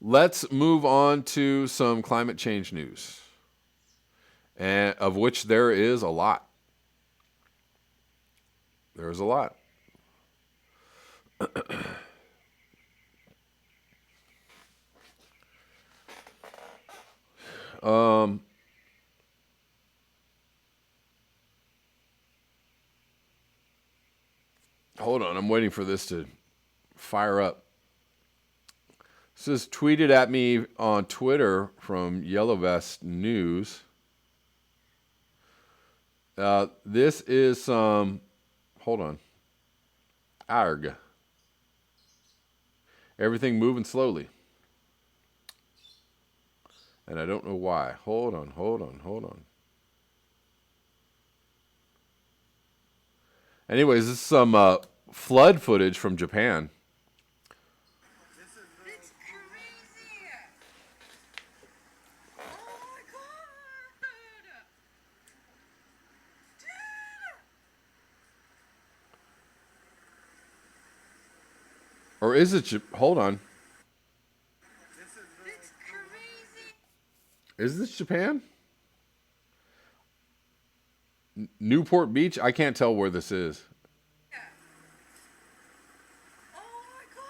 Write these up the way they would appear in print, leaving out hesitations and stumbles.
Let's move on to some climate change news, and of which there is a lot. There's a lot. Um, Hold on, I'm waiting for this to fire up. This is tweeted at me on Twitter from Yellow Vest News. This is hold on. Arg. Everything moving slowly. And I don't know why. Hold on. Anyways, this is some flood footage from Japan. It's crazy. Oh my god. Or is it? Hold on. It's crazy. Is this Japan? Newport Beach? I can't tell where this is. Oh my god.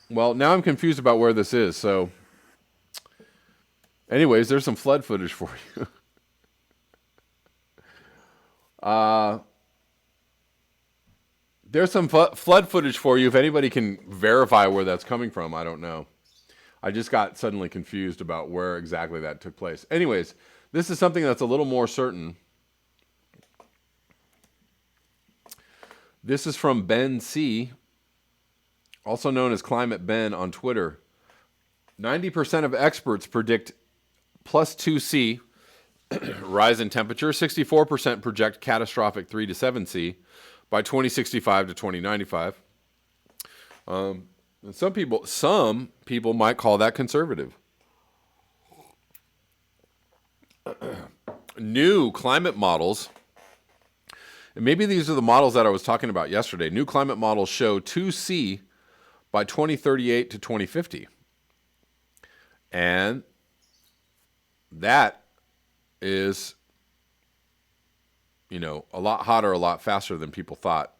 Well, now I'm confused about where this is. So, anyways, there's some flood footage for you. There's some flood footage for you. If anybody can verify where that's coming from, I don't know. I just got suddenly confused about where exactly that took place. Anyways, this is something that's a little more certain. This is from Ben C., also known as Climate Ben on Twitter. 90% of experts predict plus 2C rise in temperature. 64% project catastrophic 3 to 7C by 2065 to 2095. And some people might call that conservative. New climate models, and maybe these are the models that I was talking about yesterday. New climate models show 2C by 2038 to 2050. And that is, a lot hotter, a lot faster than people thought.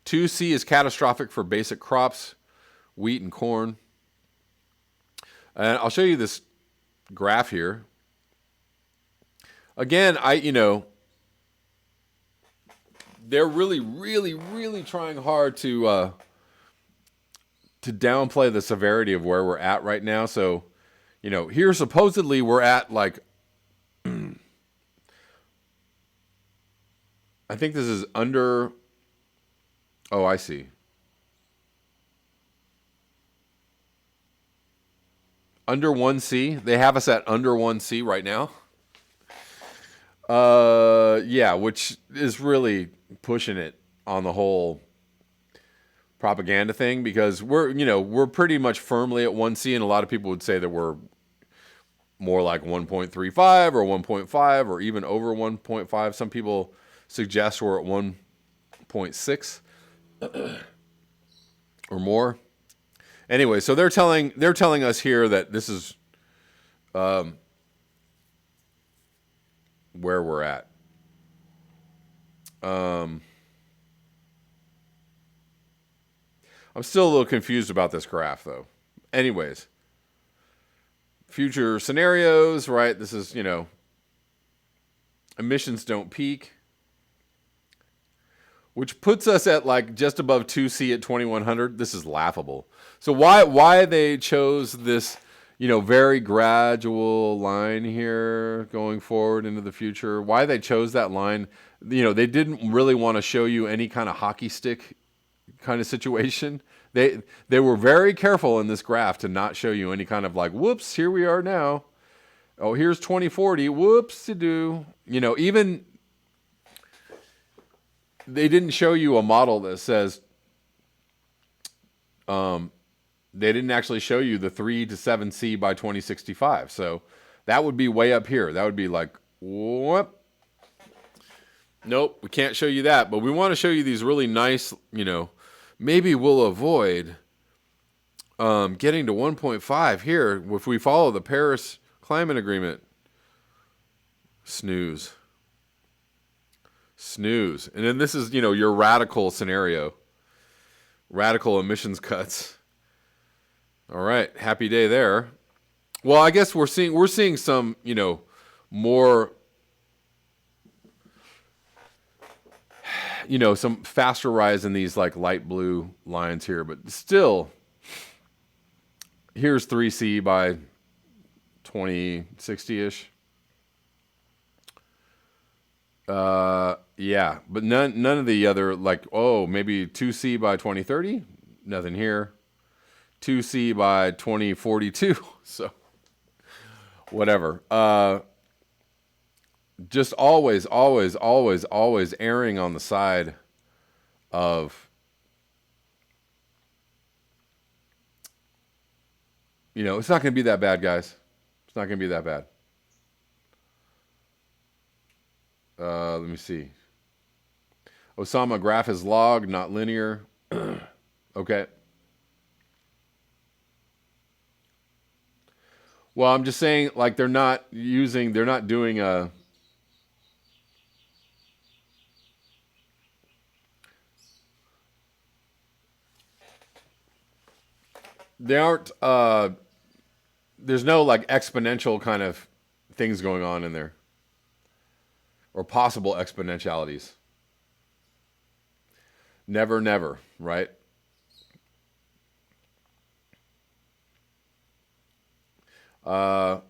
2C is catastrophic for basic crops, wheat and corn. And I'll show you this graph here. Again, they're really, really, really trying hard to downplay the severity of where we're at right now. So, here supposedly we're at like, I think this is under, oh, I see. Under 1C. They have us at under 1C right now. Yeah, which is really pushing it on the whole propaganda thing, because we're pretty much firmly at 1C, and a lot of people would say that we're more like 1.35 or 1.5 or even over 1.5. Some people suggest we're at 1.6 or more. Anyway, so they're telling us here that this is where we're at. I'm still a little confused about this graph, though. Anyways, future scenarios, right? This is, emissions don't peak, which puts us at like just above 2C at 2100. This is laughable. So why they chose this, very gradual line here going forward into the future? Why they chose that line? They didn't really want to show you any kind of hockey stick kind of situation. They were very careful in this graph to not show you any kind of like, whoops, here we are now. Oh, here's 2040. Whoops-a-doo. Even they didn't show you a model that says, they didn't actually show you the 3 to 7C by 2065. So that would be way up here. That would be like, whoop. Nope, we can't show you that, but we want to show you these really nice, maybe we'll avoid getting to 1.5 here if we follow the Paris Climate Agreement. Snooze. Snooze. And then this is, your radical scenario. Radical emissions cuts. All right, happy day there. Well, I guess we're seeing some, more, some faster rise in these like light blue lines here, but still, here's 3C by 2060-ish. Yeah, but none of the other, like, maybe 2C by 2030, nothing here. 2C by 2042, so whatever. Just always erring on the side of, it's not going to be that bad, guys. It's not going to be that bad. Let me see. Osama, graph is log, not linear. Okay. Well, I'm just saying, like, they're not doing a, they aren't, there's no, like, exponential kind of things going on in there. Or possible exponentialities. Never, never, right? Had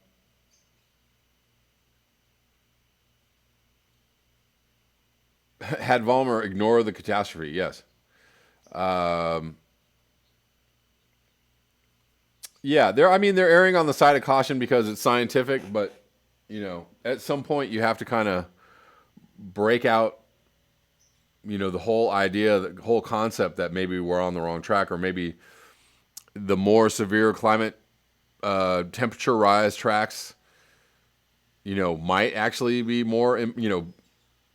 Vollmer ignore the catastrophe? Yes. Yeah, they're erring on the side of caution because it's scientific, but at some point you have to kind of break out, the whole idea, the whole concept that maybe we're on the wrong track, or maybe the more severe climate temperature rise tracks, might actually be more,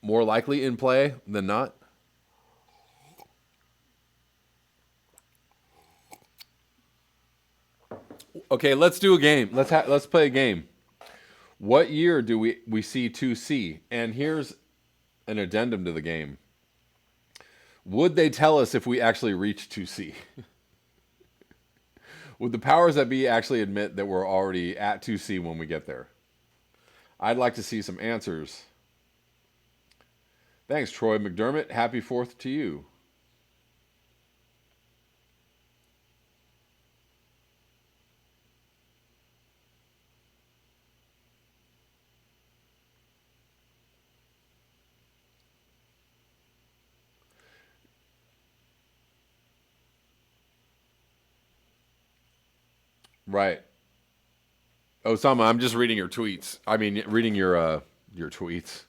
more likely in play than not. Okay, let's do a game. Let's play a game. What year do we see 2C? And here's an addendum to the game. Would they tell us if we actually reach 2C? Would the powers that be actually admit that we're already at 2C when we get there? I'd like to see some answers. Thanks, Troy McDermott. Happy 4th to you. Right. Osama, I'm just reading your tweets. I mean, reading your tweets,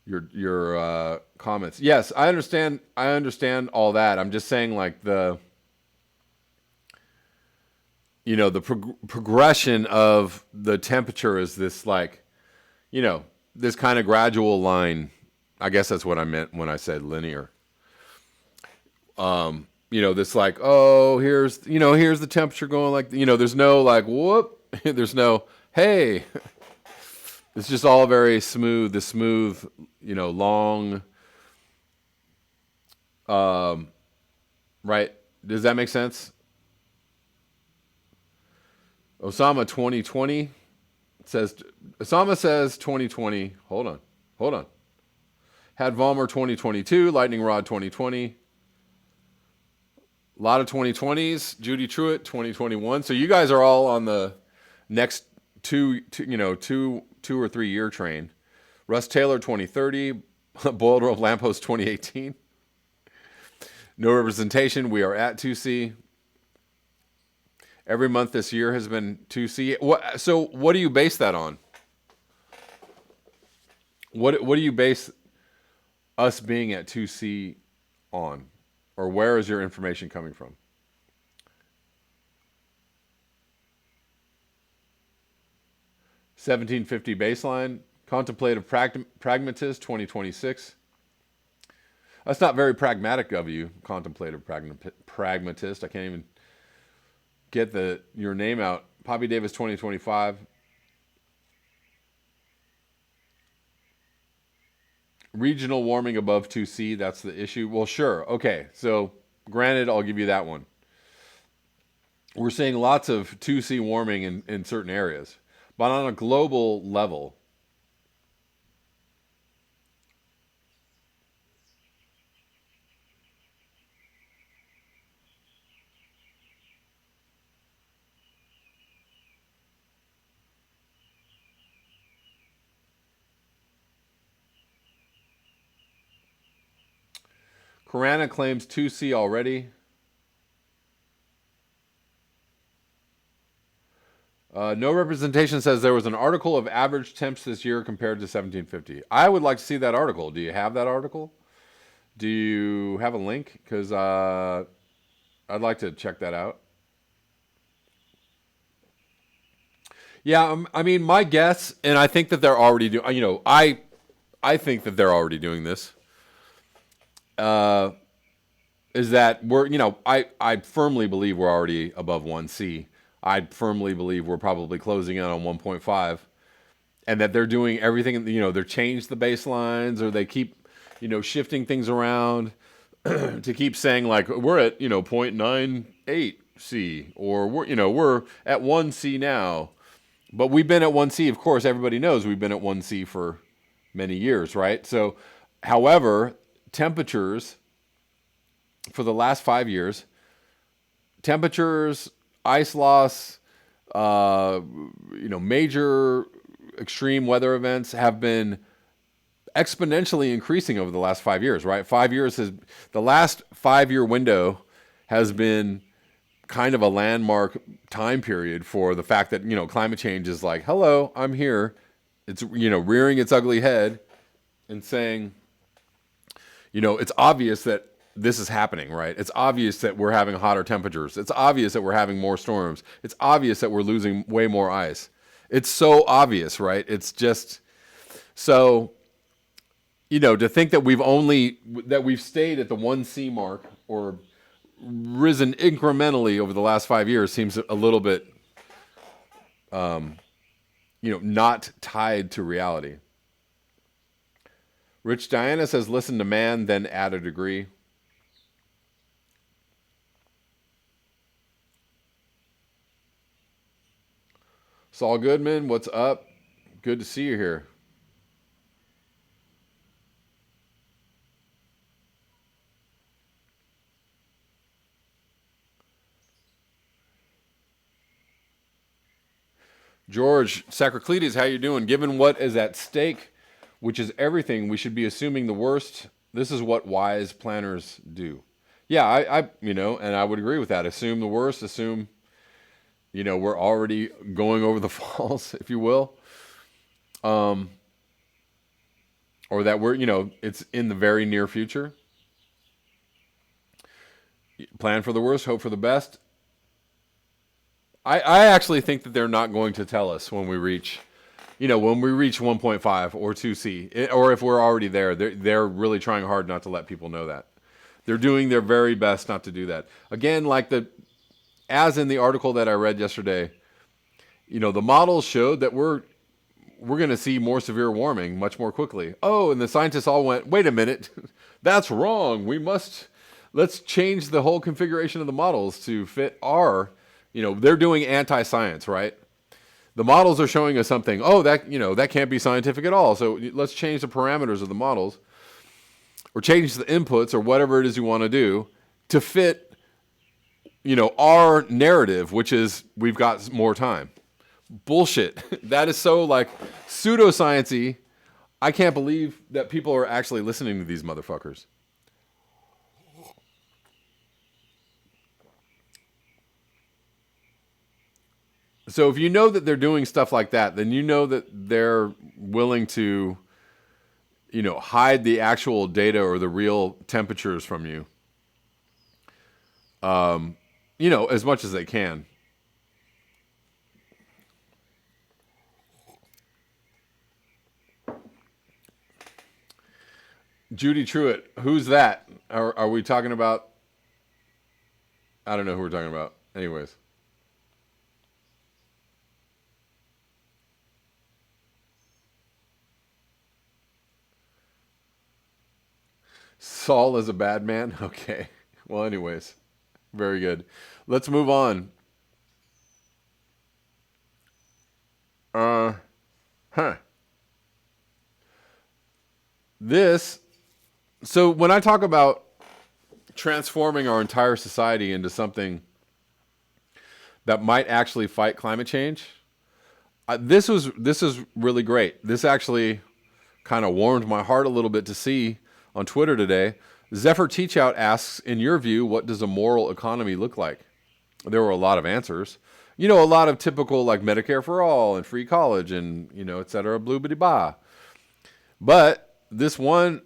your comments. Yes, I understand. I understand all that. I'm just saying, like, the progression of the temperature is this, like, this kind of gradual line. I guess that's what I meant when I said linear. This, like, here's the temperature going, like, there's no, like, whoop. There's no, hey. It's just all very smooth. The smooth, long. Right? Does that make sense? Osama 2020 says. Osama says 2020. Hold on. Had Vollmer 2022. Lightning Rod 2020. A lot of 2020s. Judy Truitt 2021. So you guys are all on the next two or 3 year train. Russ Taylor 2030. Boiled Rope Lamppost 2018. No representation. We are at 2C. Every month this year has been 2C. So what do you base that on? What do you base us being at 2C on? Or where is your information coming from? $17.50 baseline. Contemplative Pragmatist 2026. That's not very pragmatic of you, contemplative pragmatist. I can't even get your name out. Poppy Davis 2025. Regional warming above 2C, that's the issue. Well, sure. Okay. So, granted, I'll give you that one. We're seeing lots of 2C warming in certain areas. But on a global level, Corana claims 2C already. No representation says there was an article of average temps this year compared to 1750. I would like to see that article. Do you have that article? Do you have a link? Because I'd like to check that out. Yeah, I mean, my guess, and I think that they're already doing. I think that they're already doing this. Is that I firmly believe we're already above 1C. I firmly believe we're probably closing in on 1.5, and that they're doing everything. They're changed the baselines, or they keep, shifting things around to keep saying like we're at 0.98C, or we're at 1C now. But we've been at 1C, of course, everybody knows we've been at 1C for many years, right? So, however, temperatures for the last 5 years, ice loss, major extreme weather events have been exponentially increasing over the last 5 years, right? The last 5 year window has been kind of a landmark time period for the fact that, climate change is like, hello, I'm here. It's, rearing its ugly head and saying, it's obvious that this is happening, right? It's obvious that we're having hotter temperatures. It's obvious that we're having more storms. It's obvious that we're losing way more ice. It's so obvious, right? It's just so, to think that we've stayed at the 1C mark or risen incrementally over the last 5 years seems a little bit, not tied to reality. Rich Diana says, listen to man, then add a degree. Saul Goodman, what's up? Good to see you here. George Sacrocletes, how you doing? Given what is at stake, which is everything, we should be assuming the worst. This is what wise planners do. Yeah, I and I would agree with that. Assume the worst. Assume, we're already going over the falls, if you will. Or that it's in the very near future. Plan for the worst, hope for the best. I actually think that they're not going to tell us when we reach 1.5 or 2C, or if we're already there. They're really trying hard not to let people know that. They're doing their very best not to do that. Again, as in the article that I read yesterday, the models showed that we're going to see more severe warming much more quickly. Oh, and the scientists all went, wait a minute, that's wrong. Let's change the whole configuration of the models to fit they're doing anti-science, right? The models are showing us something. Oh, that can't be scientific at all. So let's change the parameters of the models, or change the inputs, or whatever it is you want to do to fit, our narrative, which is we've got more time. Bullshit. That is so pseudoscience-y. I can't believe that people are actually listening to these motherfuckers. So if you know that they're doing stuff like that, then you know that they're willing to, hide the actual data or the real temperatures from you, as much as they can. Judy Truitt, who's that? Are we talking about? I don't know who we're talking about. Anyways, Saul is a bad man. Okay. Well, anyways, very good. Let's move on. Uh, huh. This. So when I talk about transforming our entire society into something that might actually fight climate change, this is really great. This actually kind of warmed my heart a little bit to see on Twitter today. Zephyr Teachout asks, in your view, what does a moral economy look like? There were a lot of answers. You know, a lot of typical like Medicare for all and free college and, et cetera, blue bitty ba. But this one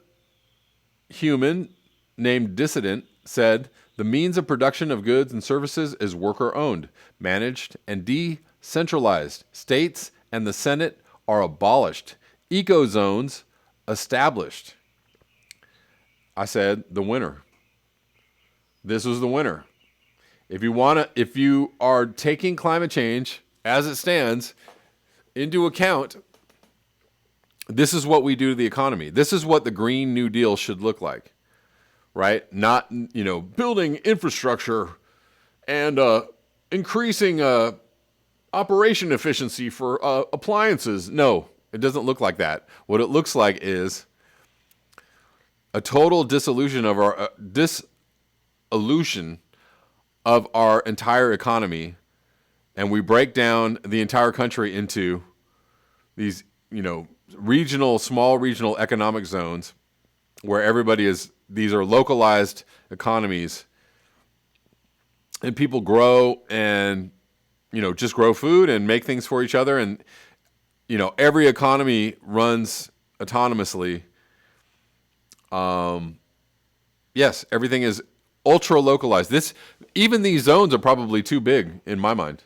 human named Dissident said the means of production of goods and services is worker owned, managed, and decentralized. States and the Senate are abolished. Eco zones established. I said the winner. This was the winner. If you are taking climate change as it stands into account, this is what we do to the economy. This is what the Green New Deal should look like, right? Not, building infrastructure and increasing operation efficiency for appliances. No, it doesn't look like that. What it looks like is a total dissolution of our entire economy, and we break down the entire country into these, small regional economic zones where these are localized economies, and people grow and, just grow food and make things for each other. And, every economy runs autonomously. Yes, everything is ultra localized. Even these zones are probably too big in my mind.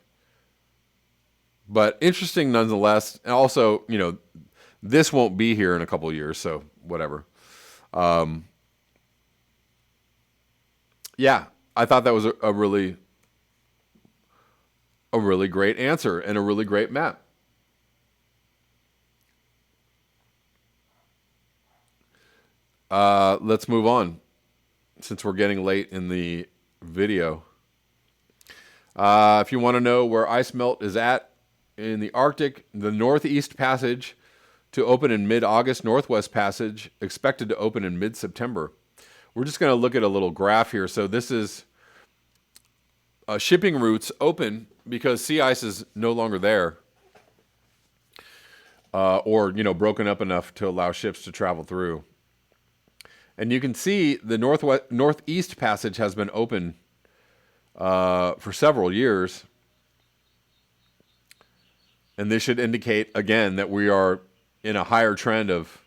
But interesting nonetheless. And also, this won't be here in a couple of years, so whatever. Yeah, I thought that was a really great answer and a really great map. Let's move on since we're getting late in the video. If you want to know where ice melt is at in the Arctic, the Northeast Passage to open in mid-August, Northwest Passage expected to open in mid-September. We're just going to look at a little graph here. So this is shipping routes open because sea ice is no longer there, or broken up enough to allow ships to travel through. And you can see the Northeast Passage has been open for several years. And this should indicate, again, that we are in a higher trend of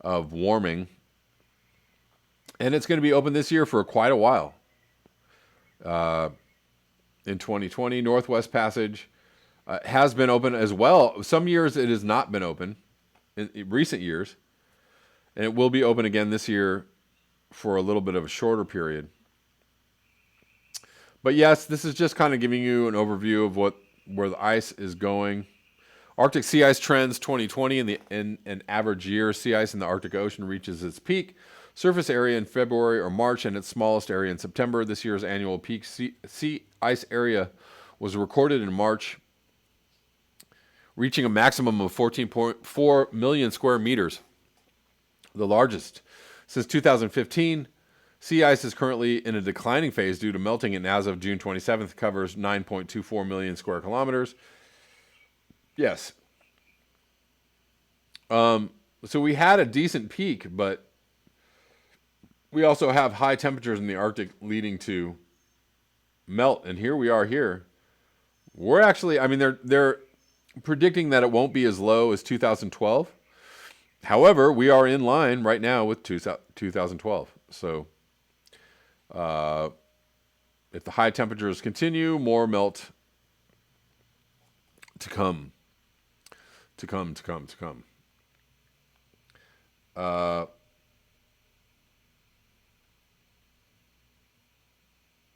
warming. And it's going to be open this year for quite a while. In 2020, Northwest Passage has been open as well. Some years it has not been open in recent years. And it will be open again this year for a little bit of a shorter period. But yes, this is just kind of giving you an overview of where the ice is going. Arctic sea ice trends 2020 in an average year. Sea ice in the Arctic Ocean reaches its peak surface area in February or March and its smallest area in September. This year's annual peak sea ice area was recorded in March, reaching a maximum of 14.4 million square meters, the largest since 2015. Sea ice is currently in a declining phase due to melting, and as of June 27th, covers 9.24 million square kilometers. Yes. So we had a decent peak, but we also have high temperatures in the Arctic leading to melt. And here we are here. We're actually, they're predicting that it won't be as low as 2012. However, we are in line right now with 2012. So if the high temperatures continue, more melt to come.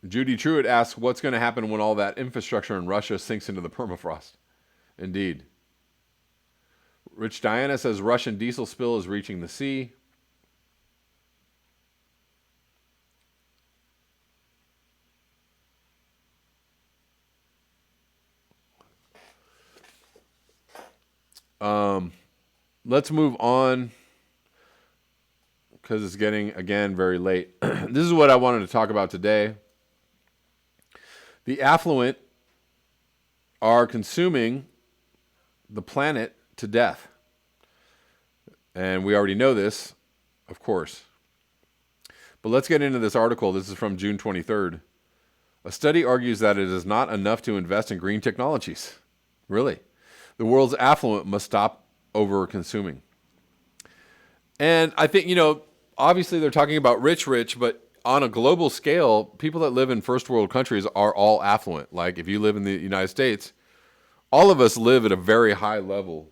Judy Truitt asks, what's going to happen when all that infrastructure in Russia sinks into the permafrost? Indeed. Rich Diana says Russian diesel spill is reaching the sea. Let's move on because it's getting, again, very late. This is what I wanted to talk about today. The affluent are consuming the planet to death. And we already know this, of course. But let's get into this article. This is from June 23rd. A study argues that it is not enough to invest in green technologies. Really. The world's affluent must stop over-consuming. And I think, obviously they're talking about rich, but on a global scale, people that live in first world countries are all affluent. Like if you live in the United States, all of us live at a very high level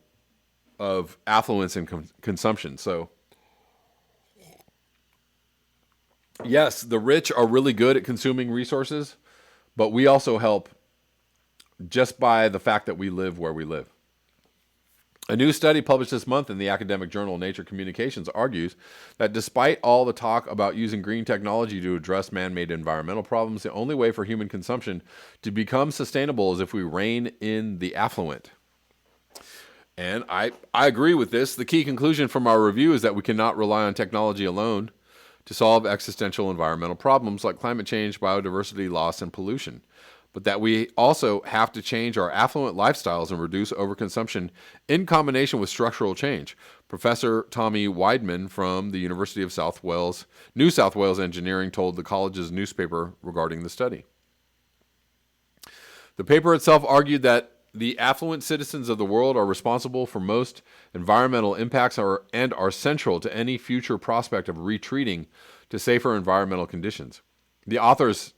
of affluence and consumption. So, yes, the rich are really good at consuming resources, but we also help just by the fact that we live where we live. A new study published this month in the academic journal Nature Communications argues that despite all the talk about using green technology to address man-made environmental problems, the only way for human consumption to become sustainable is if we rein in the affluent. And I agree with this. The key conclusion from our review is that we cannot rely on technology alone to solve existential environmental problems like climate change, biodiversity loss, and pollution, but that we also have to change our affluent lifestyles and reduce overconsumption in combination with structural change. Professor Tommy Weidman from the University of New South Wales Engineering told the college's newspaper regarding the study. The paper itself argued that the affluent citizens of the world are responsible for most environmental impacts and are central to any future prospect of retreating to safer environmental conditions. The authors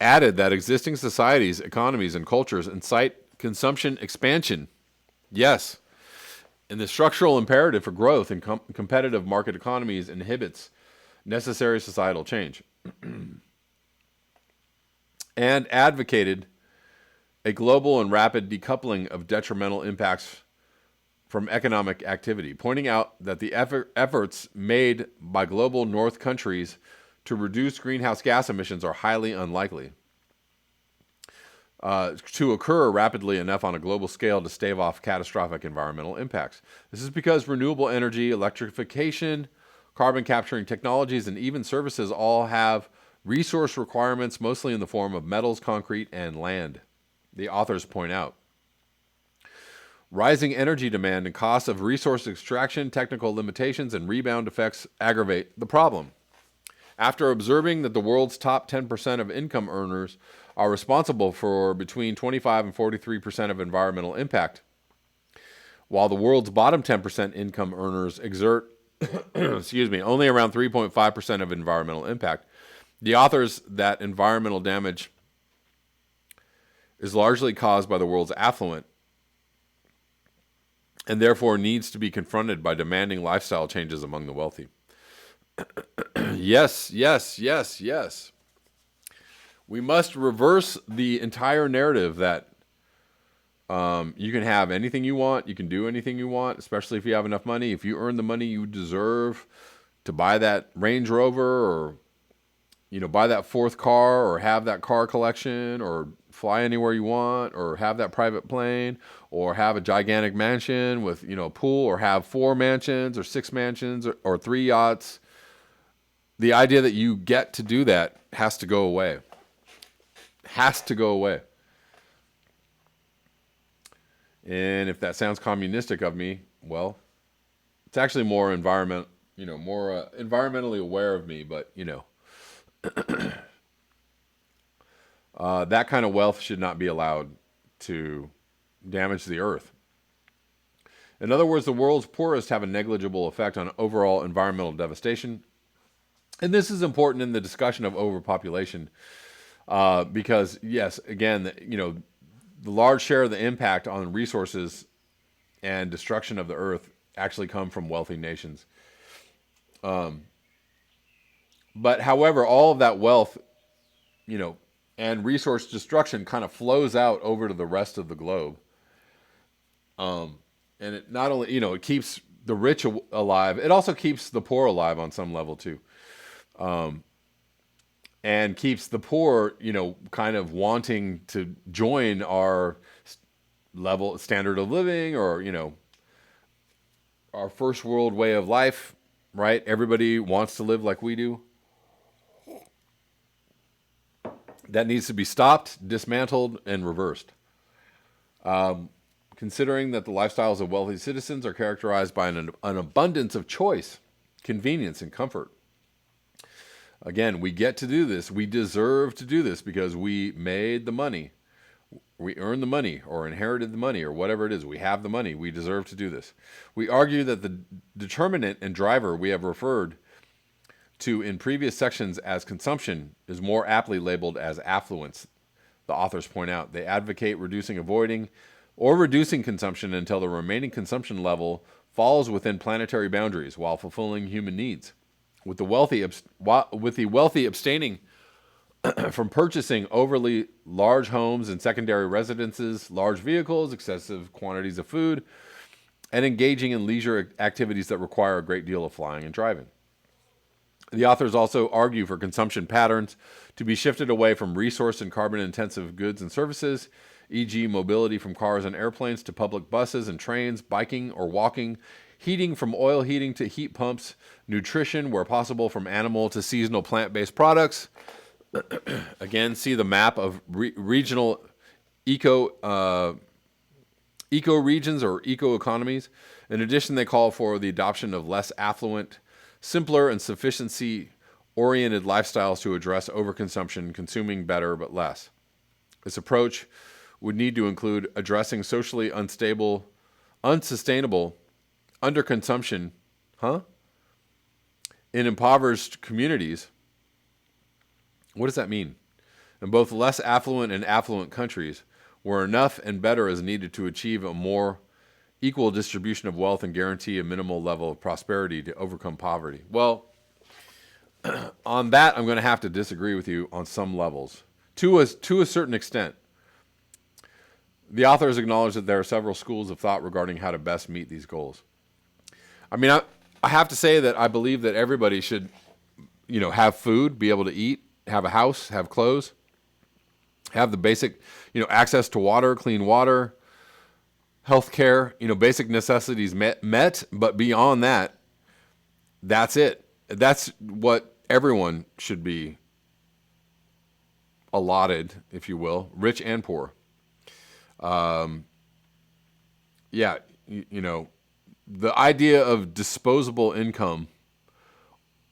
added that existing societies, economies, and cultures incite consumption expansion. Yes. And the structural imperative for growth in competitive market economies inhibits necessary societal change. And advocated a global and rapid decoupling of detrimental impacts from economic activity, pointing out that the efforts made by global North countries to reduce greenhouse gas emissions are highly unlikely to occur rapidly enough on a global scale to stave off catastrophic environmental impacts. This is because renewable energy, electrification, carbon capturing technologies, and even services all have resource requirements, mostly in the form of metals, concrete, and land. The authors point out. Rising energy demand and costs of resource extraction, technical limitations, and rebound effects aggravate the problem. After observing that the world's top 10% of income earners are responsible for between 25 and 43% of environmental impact, while the world's bottom 10% income earners exert only around 3.5% of environmental impact, the authors that environmental damage is largely caused by the world's affluent and therefore needs to be confronted by demanding lifestyle changes among the wealthy. Yes. We must reverse the entire narrative that you can have anything you want, you can do anything you want, especially if you have enough money. If you earn the money you deserve to buy that Range Rover or buy that fourth car or have that car collection or fly anywhere you want or have that private plane or have a gigantic mansion with, a pool or have 4 mansions or 6 mansions or 3 yachts. The idea that you get to do that has to go away. Has to go away. And if that sounds communistic of me, well, it's actually more environmentally aware of me, but that kind of wealth should not be allowed to damage the earth. In other words, the world's poorest have a negligible effect on overall environmental devastation. And this is important in the discussion of overpopulation because, yes, again, the large share of the impact on resources and destruction of the earth actually come from wealthy nations. But however, all of that wealth you know, and resource destruction kind of flows out over to the rest of the globe. And it not only, it keeps the rich alive, it also keeps the poor alive on some level too. And keeps the poor, kind of wanting to join our level standard of living, or, our first world way of life, right? Everybody wants to live like we do. That needs to be stopped, dismantled, and reversed. Considering that the lifestyles of wealthy citizens are characterized by an abundance of choice, convenience, and comfort. Again, we get to do this. We deserve to do this because we made the money. We earned the money or inherited the money or whatever it is. We have the money. We deserve to do this. We argue that the determinant and driver we have referred to in previous sections as consumption is more aptly labeled as affluence. The authors point out they advocate reducing, avoiding, or reducing consumption until the remaining consumption level falls within planetary boundaries while fulfilling human needs. With the wealthy abstaining from purchasing overly large homes and secondary residences, large vehicles, excessive quantities of food, and engaging in leisure activities that require a great deal of flying and driving. The authors also argue for consumption patterns to be shifted away from resource and carbon-intensive goods and services, e.g. mobility from cars and airplanes to public buses and trains, biking or walking, heating from oil heating to heat pumps, nutrition where possible from animal to seasonal plant-based products. Again, see the map of regional eco regions or eco economies. In addition, they call for the adoption of less affluent, simpler, and sufficiency-oriented lifestyles to address overconsumption, consuming better but less. This approach would need to include addressing socially unsustainable underconsumption, in impoverished communities. What does that mean? In both less affluent and affluent countries, where enough and better is needed to achieve a more equal distribution of wealth and guarantee a minimal level of prosperity to overcome poverty. Well, on that, I'm going to have to disagree with you on some levels. To a certain extent, the authors acknowledge that there are several schools of thought regarding how to best meet these goals. I mean, I have to say that I believe that everybody should, have food, be able to eat, have a house, have clothes, have the basic, access to water, clean water, healthcare, basic necessities met. But beyond that, that's it. That's what everyone should be allotted, if you will, rich and poor. The idea of disposable income,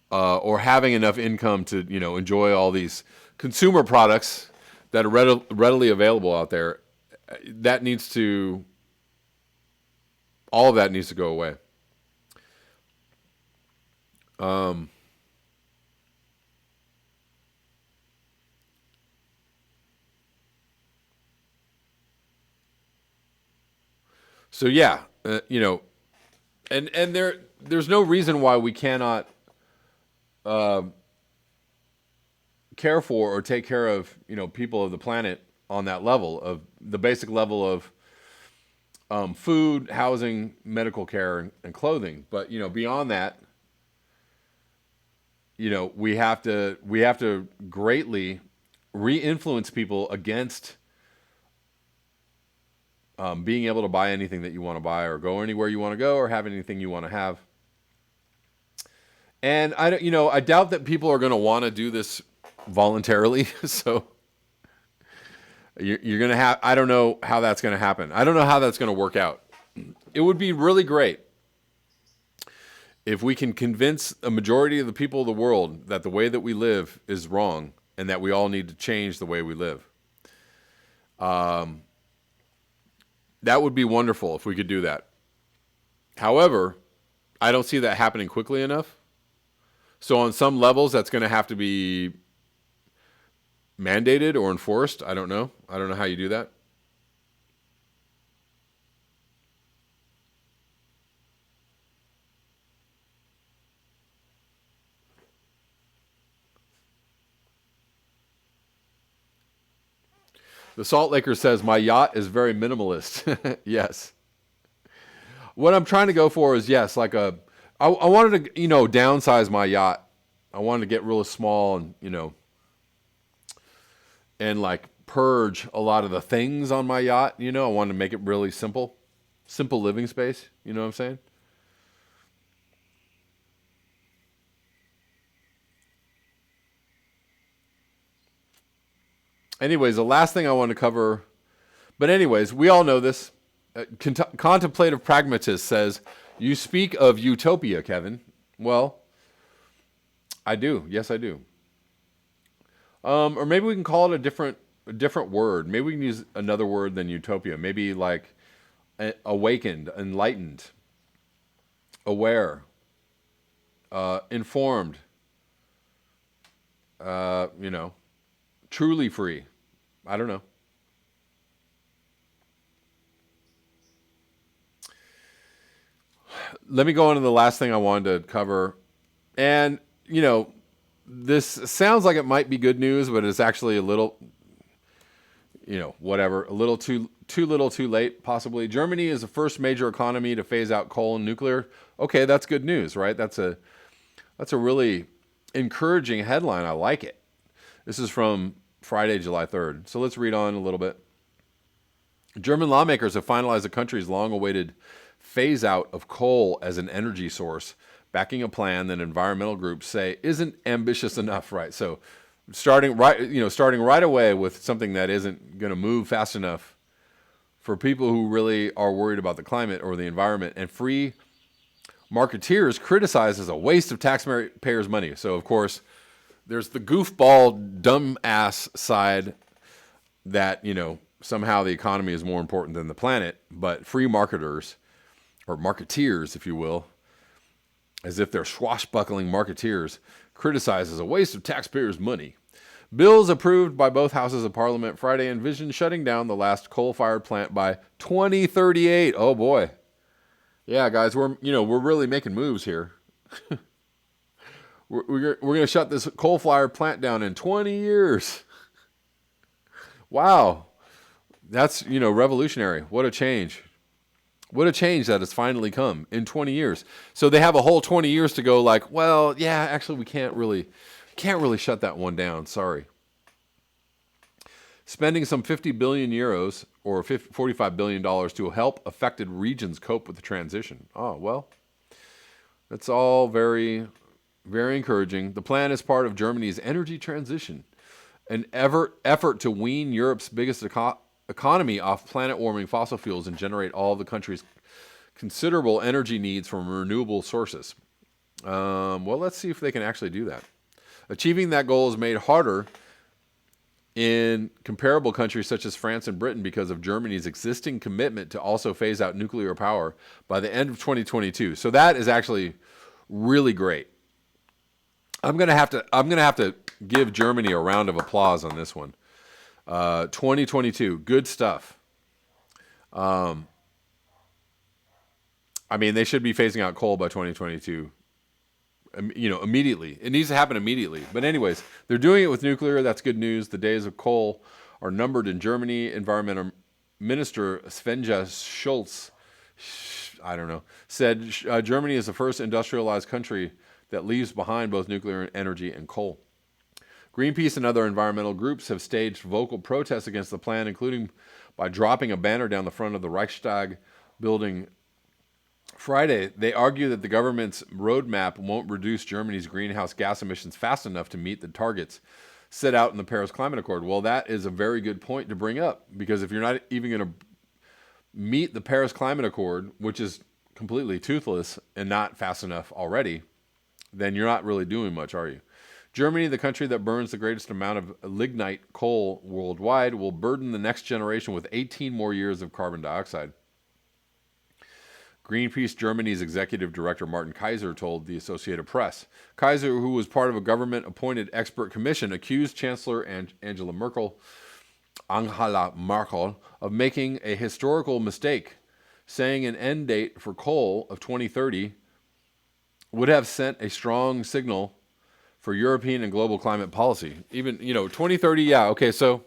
or having enough income to, enjoy all these consumer products that are readily available out there, all of that needs to go away. So yeah, and there's no reason why we cannot care for or take care of, people of the planet on that level of the basic level of food, housing, medical care, and clothing. But, beyond that, we have to greatly re-influence people against being able to buy anything that you want to buy or go anywhere you want to go or have anything you want to have. And I doubt that people are going to want to do this voluntarily. So you're going to have, I don't know how that's going to happen. I don't know how that's going to work out. It would be really great if we can convince a majority of the people of the world that the way that we live is wrong and that we all need to change the way we live. That would be wonderful if we could do that. However, I don't see that happening quickly enough. So on some levels, that's going to have to be mandated or enforced. I don't know. I don't know how you do that. The Salt Laker says, my yacht is very minimalist. Yes. What I'm trying to go for is, yes, like I wanted to, downsize my yacht. I wanted to get really small and, and like purge a lot of the things on my yacht. I wanted to make it really simple living space. You know what I'm saying? Anyways, the last thing I want to cover, but anyways, we all know this. Contemplative pragmatist says, you speak of utopia, Kevin. Well, I do. Yes, I do. Or maybe we can call it a different word. Maybe we can use another word than utopia. Maybe like awakened, enlightened, aware, informed, truly free. I don't know. Let me go on to the last thing I wanted to cover. And, this sounds like it might be good news, but it's actually a little, whatever, a little too little too late, possibly. Germany is the first major economy to phase out coal and nuclear. Okay, that's good news, right? That's a really encouraging headline. I like it. This is from Friday, July 3rd. So let's read on a little bit. German lawmakers have finalized the country's long-awaited phase-out of coal as an energy source, backing a plan that environmental groups say isn't ambitious enough, right? So starting right away with something that isn't going to move fast enough for people who really are worried about the climate or the environment, and free marketeers criticized as a waste of taxpayers' money. So, of course, there's the goofball, dumbass side that, somehow the economy is more important than the planet, but free marketers, or marketeers, if you will, as if they're swashbuckling marketeers, criticized as a waste of taxpayers' money. Bills approved by both houses of parliament Friday envision shutting down the last coal-fired plant by 2038. Oh boy. Yeah, guys, we're really making moves here. we're going to shut this coal-fired plant down in 20 years. Wow. That's, revolutionary. What a change. What a change that has finally come in 20 years. So they have a whole 20 years to go like, well, yeah, actually we can't really shut that one down. Sorry. Spending some 50 billion euros or $45 billion to help affected regions cope with the transition. Oh, well, that's all very, very encouraging. The plan is part of Germany's energy transition, an effort to wean Europe's biggest economy off planet-warming fossil fuels and generate all of the country's considerable energy needs from renewable sources. Well, let's see if they can actually do that. Achieving that goal is made harder in comparable countries such as France and Britain because of Germany's existing commitment to also phase out nuclear power by the end of 2022. So that is actually really great. I'm gonna have to give Germany a round of applause on this one. 2022, good stuff. They should be phasing out coal by 2022. Immediately. It needs to happen immediately. But anyways, they're doing it with nuclear. That's good news. The days of coal are numbered in Germany. Environmental Minister Svenja Schultz, said Germany is the first industrialized country that leaves behind both nuclear energy and coal. Greenpeace and other environmental groups have staged vocal protests against the plan, including by dropping a banner down the front of the Reichstag building Friday. They argue that the government's roadmap won't reduce Germany's greenhouse gas emissions fast enough to meet the targets set out in the Paris Climate Accord. Well, that is a very good point to bring up, because if you're not even going to meet the Paris Climate Accord, which is completely toothless and not fast enough already, then you're not really doing much, are you? Germany, the country that burns the greatest amount of lignite coal worldwide, will burden the next generation with 18 more years of carbon dioxide. Greenpeace Germany's executive director Martin Kaiser told the Associated Press. Kaiser, who was part of a government-appointed expert commission, accused Chancellor Angela Merkel of making a historical mistake, saying an end date for coal of 2030 would have sent a strong signal for European and global climate policy. Even, 2030, yeah, okay, so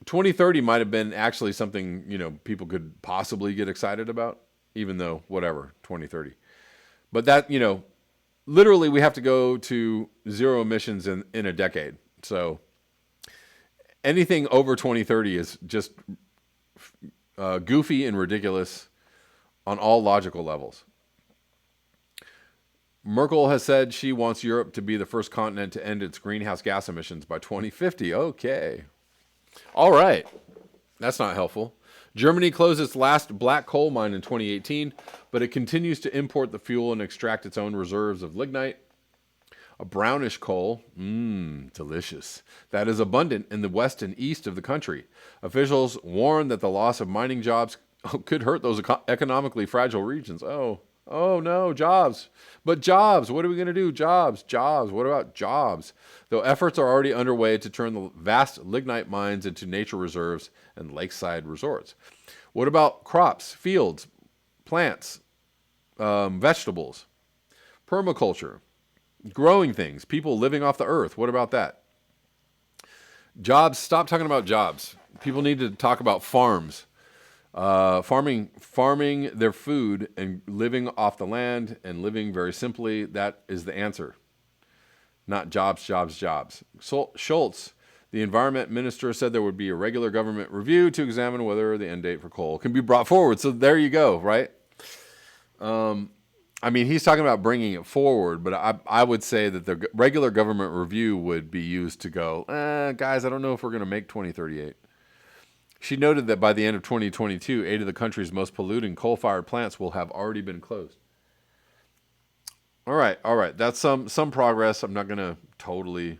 2030 might have been actually something, people could possibly get excited about, even though, whatever, 2030. But that, literally we have to go to zero emissions in a decade. So anything over 2030 is just goofy and ridiculous on all logical levels. Merkel has said she wants Europe to be the first continent to end its greenhouse gas emissions by 2050. Okay. All right. That's not helpful. Germany closed its last black coal mine in 2018, but it continues to import the fuel and extract its own reserves of lignite, a brownish coal, delicious, that is abundant in the west and east of the country. Officials warn that the loss of mining jobs could hurt those economically fragile regions. Oh no, jobs. But jobs, what are we going to do? Jobs. What about jobs? Though efforts are already underway to turn the vast lignite mines into nature reserves and lakeside resorts. What about crops, fields, plants, vegetables, permaculture, growing things, people living off the earth? What about that? Jobs, stop talking about jobs. People need to talk about farms. Farming their food and living off the land and living very simply, that is the answer. Not jobs. Schultz, the environment minister, said there would be a regular government review to examine whether the end date for coal can be brought forward. So there you go, right? He's talking about bringing it forward, but I would say that the regular government review would be used to go, guys, I don't know if we're going to make 2038. She noted that by the end of 2022, 8 of the country's most polluting coal-fired plants will have already been closed. All right. That's some progress. I'm not going to totally,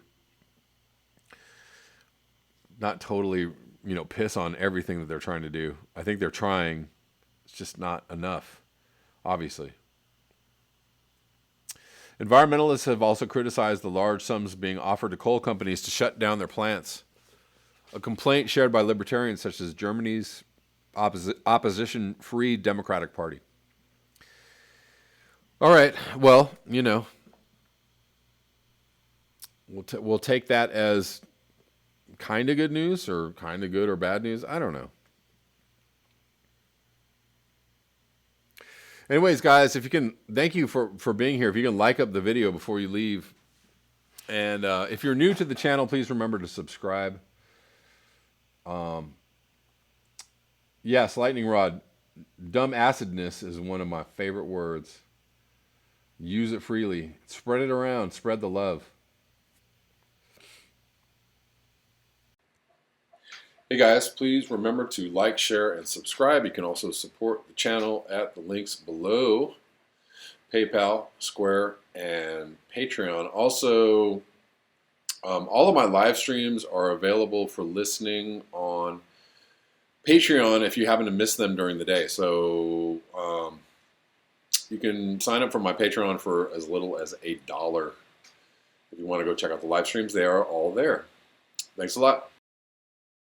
piss on everything that they're trying to do. I think they're trying. It's just not enough, obviously. Environmentalists have also criticized the large sums being offered to coal companies to shut down their plants. A complaint shared by libertarians such as Germany's opposition-free Democratic Party. All right, well, we'll take that as kind of good news or kind of good or bad news. I don't know. Anyways, guys, if you can, thank you for being here. If you can like up the video before you leave. And if you're new to the channel, please remember to subscribe. Yes, lightning rod. Dumb acidness is one of my favorite words. Use it freely. Spread it around. Spread the love. Hey guys, please remember to like, share, and subscribe. You can also support the channel at the links below. PayPal, Square, and Patreon. Also, all of my live streams are available for listening on Patreon if you happen to miss them during the day. So you can sign up for my Patreon for as little as $1. If you want to go check out the live streams, they are all there. Thanks a lot.